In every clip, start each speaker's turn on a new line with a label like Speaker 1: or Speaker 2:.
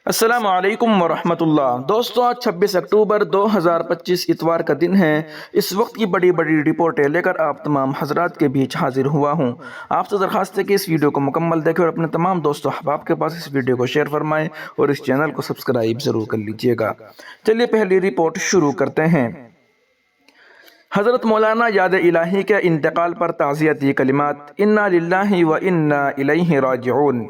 Speaker 1: السلام علیکم ورحمۃ اللہ دوستوں، آج 26 اکتوبر 2025 اتوار کا دن ہے۔ اس وقت کی بڑی بڑی رپورٹیں لے کر آپ تمام حضرات کے بیچ حاضر ہوا ہوں۔ آپ سے درخواست ہے کہ اس ویڈیو کو مکمل دیکھیں اور اپنے تمام دوستوں احباب کے پاس اس ویڈیو کو شیئر فرمائیں اور اس چینل کو سبسکرائب ضرور کر لیجئے گا۔ چلیے پہلی رپورٹ شروع کرتے ہیں۔ حضرت مولانا یاد الہی کے انتقال پر تعزیتی کلمات۔ انا للہ و انا الیہ راجعون۔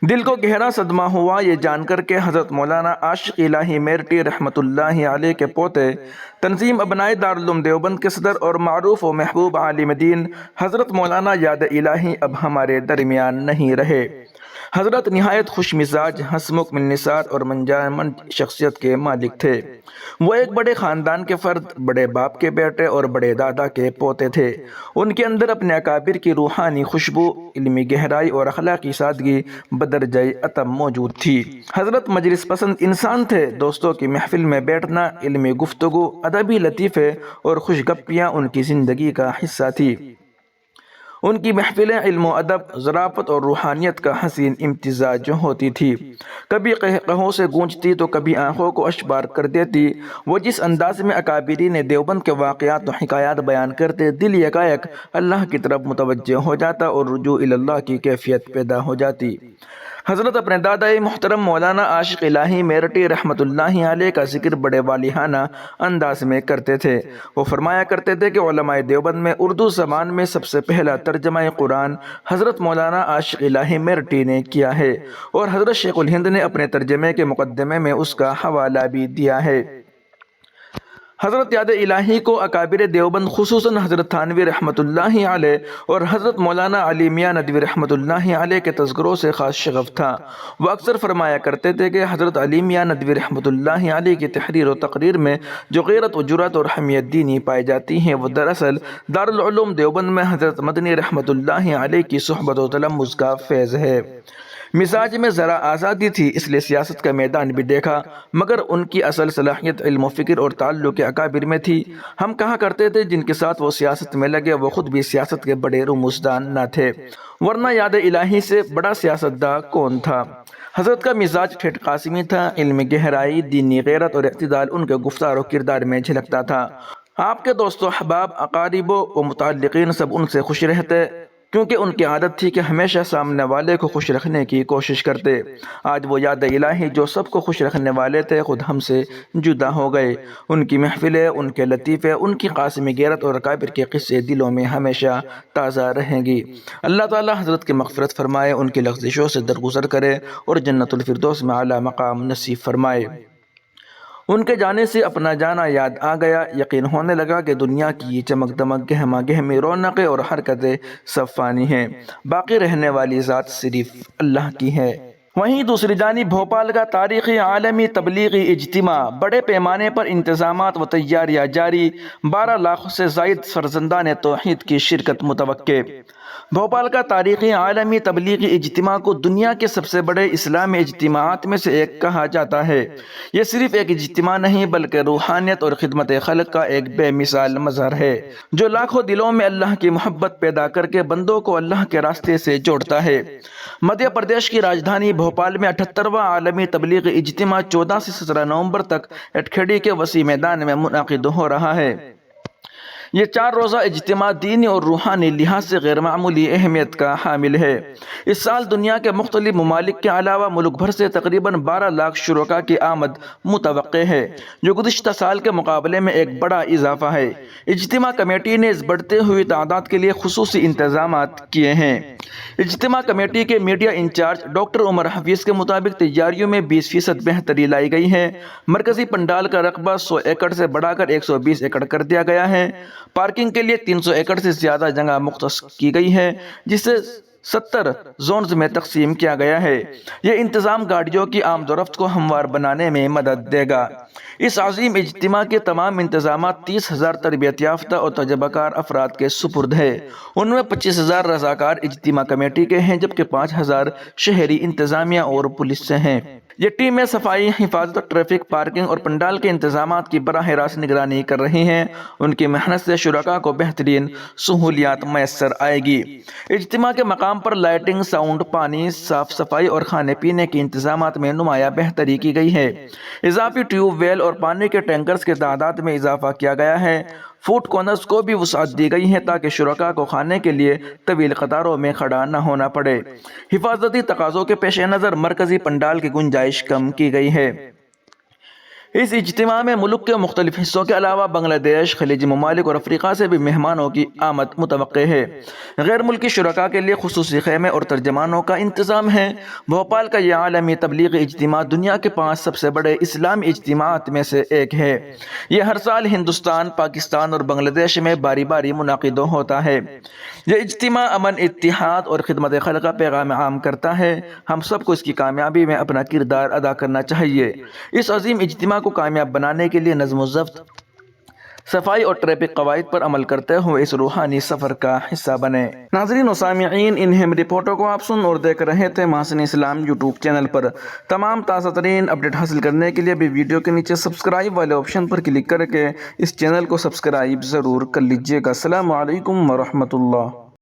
Speaker 1: دل کو گہرا صدمہ ہوا یہ جان کر کہ حضرت مولانا عاشق الہی میرٹی رحمت اللہ علیہ کے پوتے، تنظیم ابنائے دارالعلوم دیوبند کے صدر اور معروف و محبوب عالم دین حضرت مولانا یاد الہی اب ہمارے درمیان نہیں رہے۔ حضرت نہایت خوش مزاج، ہنسمکھ ملنسار اور منجمد شخصیت کے مالک تھے۔ وہ ایک بڑے خاندان کے فرد، بڑے باپ کے بیٹے اور بڑے دادا کے پوتے تھے۔ ان کے اندر اپنے اکابر کی روحانی خوشبو، علمی گہرائی اور اخلاقی سادگی بدرجہ اتم موجود تھی۔ حضرت مجلس پسند انسان تھے۔ دوستوں کی محفل میں بیٹھنا، علمی گفتگو، ادبی لطیفے اور خوش گپیاں ان کی زندگی کا حصہ تھی۔ ان کی محفلیں علم و ادب، ظرافت اور روحانیت کا حسین امتزاج ہوتی تھی۔ کبھی قہقہوں سے گونجتی تو کبھی آنکھوں کو اشبار کر دیتی۔ وہ جس انداز میں اکابرین دیوبند کے واقعات و حکایات بیان کرتے، دل یکایک اللہ کی طرف متوجہ ہو جاتا اور رجوع اللہ کی کیفیت پیدا ہو جاتی۔ حضرت اپنے دادا محترم مولانا عاشق الہی میرٹی رحمت اللہ علیہ کا ذکر بڑے والہانہ انداز میں کرتے تھے۔ وہ فرمایا کرتے تھے کہ علماء دیوبند میں اردو زبان میں سب سے پہلا ترجمہ قرآن حضرت مولانا عاشق الہی میرٹی نے کیا ہے، اور حضرت شیخ الہند نے اپنے ترجمے کے مقدمے میں اس کا حوالہ بھی دیا ہے۔ حضرت یاد الہی کو اکابر دیوبند خصوصاً حضرت تھانوی رحمت اللہ علیہ اور حضرت مولانا علی میاں ندوی رحمت اللہ علیہ کے تذکروں سے خاص شغف تھا۔ وہ اکثر فرمایا کرتے تھے کہ حضرت علی میاں ندوی رحمت اللہ علیہ کی تحریر و تقریر میں جو غیرت و جرأت اور حمیت دینی پائی جاتی ہیں، وہ دراصل دارالعلوم دیوبند میں حضرت مدنی رحمت اللہ علیہ کی صحبت و تلمذ کا فیض ہے۔ مزاج میں ذرا آزادی تھی، اس لیے سیاست کا میدان بھی دیکھا، مگر ان کی اصل صلاحیت علم و فکر اور تعلق اکابر میں تھی۔ ہم کہا کرتے تھے جن کے ساتھ وہ سیاست میں لگے وہ خود بھی سیاست کے بڑے رموزدان نہ تھے، ورنہ یاد الہی سے بڑا سیاستداں کون تھا۔ حضرت کا مزاج ٹھیٹھ قاسمی تھا، علم گہرائی، دینی غیرت اور اعتدال ان کے گفتار و کردار میں جھلکتا تھا۔ آپ کے دوست و احباب، اقارب و متعلقین سب ان سے خوش رہتے، کیونکہ ان کی عادت تھی کہ ہمیشہ سامنے والے کو خوش رکھنے کی کوشش کرتے۔ آج وہ یاد الہی جو سب کو خوش رکھنے والے تھے، خود ہم سے جدا ہو گئے۔ ان کی محفلیں، ان کے لطیفے، ان کی قاسمی غیرت اور اکابر کے قصے دلوں میں ہمیشہ تازہ رہیں گی۔ اللہ تعالی حضرت کی مغفرت فرمائے، ان کی لغزشوں سے درگزر کرے اور جنت الفردوس میں اعلیٰ مقام نصیب فرمائے۔ ان کے جانے سے اپنا جانا یاد آ گیا، یقین ہونے لگا کہ دنیا کی یہ چمک دمک، گہما گہمی رونقیں اور حرکتیں سب فانی ہیں، باقی رہنے والی ذات صرف اللہ کی ہے۔ وہیں دوسری جانب بھوپال کا تاریخی عالمی تبلیغی اجتماع، بڑے پیمانے پر انتظامات و تیاریاں جاری، 12 لاکھ سے زائد فرزندان توحید کی شرکت متوقع۔ بھوپال کا تاریخی عالمی تبلیغی اجتماع کو دنیا کے سب سے بڑے اسلامی اجتماعات میں سے ایک کہا جاتا ہے۔ یہ صرف ایک اجتماع نہیں بلکہ روحانیت اور خدمت خلق کا ایک بے مثال مظہر ہے، جو لاکھوں دلوں میں اللہ کی محبت پیدا کر کے بندوں کو اللہ کے راستے سے جوڑتا ہے۔ مدھیہ پردیش کی راجدھانی بھوپال میں 78واں عالمی تبلیغی اجتماع 14 سے 17 نومبر تک اٹکھیڑی کے وسیع میدان میں منعقد ہو رہا ہے۔ یہ 4 روزہ اجتماع دینی اور روحانی لحاظ سے غیر معمولی اہمیت کا حامل ہے۔ اس سال دنیا کے مختلف ممالک کے علاوہ ملک بھر سے تقریباً 12 لاکھ شرکاء کی آمد متوقع ہے، جو گزشتہ سال کے مقابلے میں ایک بڑا اضافہ ہے۔ اجتماع کمیٹی نے اس بڑھتے ہوئی تعداد کے لیے خصوصی انتظامات کیے ہیں۔ اجتماع کمیٹی کے میڈیا انچارج ڈاکٹر عمر حفیظ کے مطابق تیاریوں میں 20% بہتری لائی گئی ہے۔ مرکزی پنڈال کا رقبہ 100 ایکڑ سے بڑھا کر 120 ایکڑ کر دیا گیا ہے۔ پارکنگ کے لیے 300 ایکڑ سے زیادہ جگہ مختص کی گئی ہے، جسے 70 زونز میں تقسیم کیا گیا ہے۔ یہ انتظام گاڑیوں کی آمد و رفت کو ہموار بنانے میں مدد دے گا۔ اس عظیم اجتماع کے تمام انتظامات 30,000 تربیت یافتہ اور تجربہ کار افراد کے سپرد ہے۔ ان میں 25,000 رضاکار اجتماع کمیٹی کے ہیں، جبکہ 5,000 شہری انتظامیہ اور پولیس سے ہیں۔ یہ ٹیمیں صفائی، حفاظت، ٹریفک، پارکنگ اور پنڈال کے انتظامات کی براہ راست نگرانی کر رہی ہیں۔ ان کی محنت سے شرکاء کو بہترین سہولیات میسر آئے گی۔ اجتماع کے مقام پر لائٹنگ، ساؤنڈ، پانی، صاف صفائی اور کھانے پینے کے انتظامات میں نمایاں بہتری کی گئی ہے۔ اضافی ٹیوب ویل اور پانی کے ٹینکرز کی تعداد میں اضافہ کیا گیا ہے۔ فوڈ کارنرز کو بھی وسعت دی گئی ہے تاکہ شرکاء کو کھانے کے لیے طویل قطاروں میں کھڑا نہ ہونا پڑے۔ حفاظتی تقاضوں کے پیش نظر مرکزی پنڈال کی گنجائش کم کی گئی ہے۔ اس اجتماع میں ملک کے مختلف حصوں کے علاوہ بنگلہ دیش، خلیجی ممالک اور افریقہ سے بھی مہمانوں کی آمد متوقع ہے۔ غیر ملکی شرکاء کے لیے خصوصی خیمے اور ترجمانوں کا انتظام ہے۔ بھوپال کا یہ عالمی تبلیغی اجتماع دنیا کے 5 سب سے بڑے اسلامی اجتماعات میں سے ایک ہے۔ یہ ہر سال ہندوستان، پاکستان اور بنگلہ دیش میں باری باری منعقد ہوتا ہے۔ یہ اجتماع امن، اتحاد اور خدمت خلق کا پیغام عام کرتا ہے۔ ہم سب کو اس کی کامیابی میں اپنا کردار ادا کرنا چاہیے۔ اس عظیم اجتماع کو کامیاب بنانے کے لیے نظم و ضبط، صفائی اور ٹریفک قواعد پر عمل کرتے ہوئے اس روحانی سفر کا حصہ بنیں۔ ناظرین و سامعین، ان اہم رپورٹوں کو آپ سن اور دیکھ رہے تھے محسن اسلام یوٹیوب چینل پر۔ تمام تازہ ترین اپڈیٹ حاصل کرنے کے لیے بھی ویڈیو کے نیچے سبسکرائب والے آپشن پر کلک کر کے اس چینل کو سبسکرائب ضرور کر لیجیے گا۔ السلام علیکم ورحمۃ اللہ۔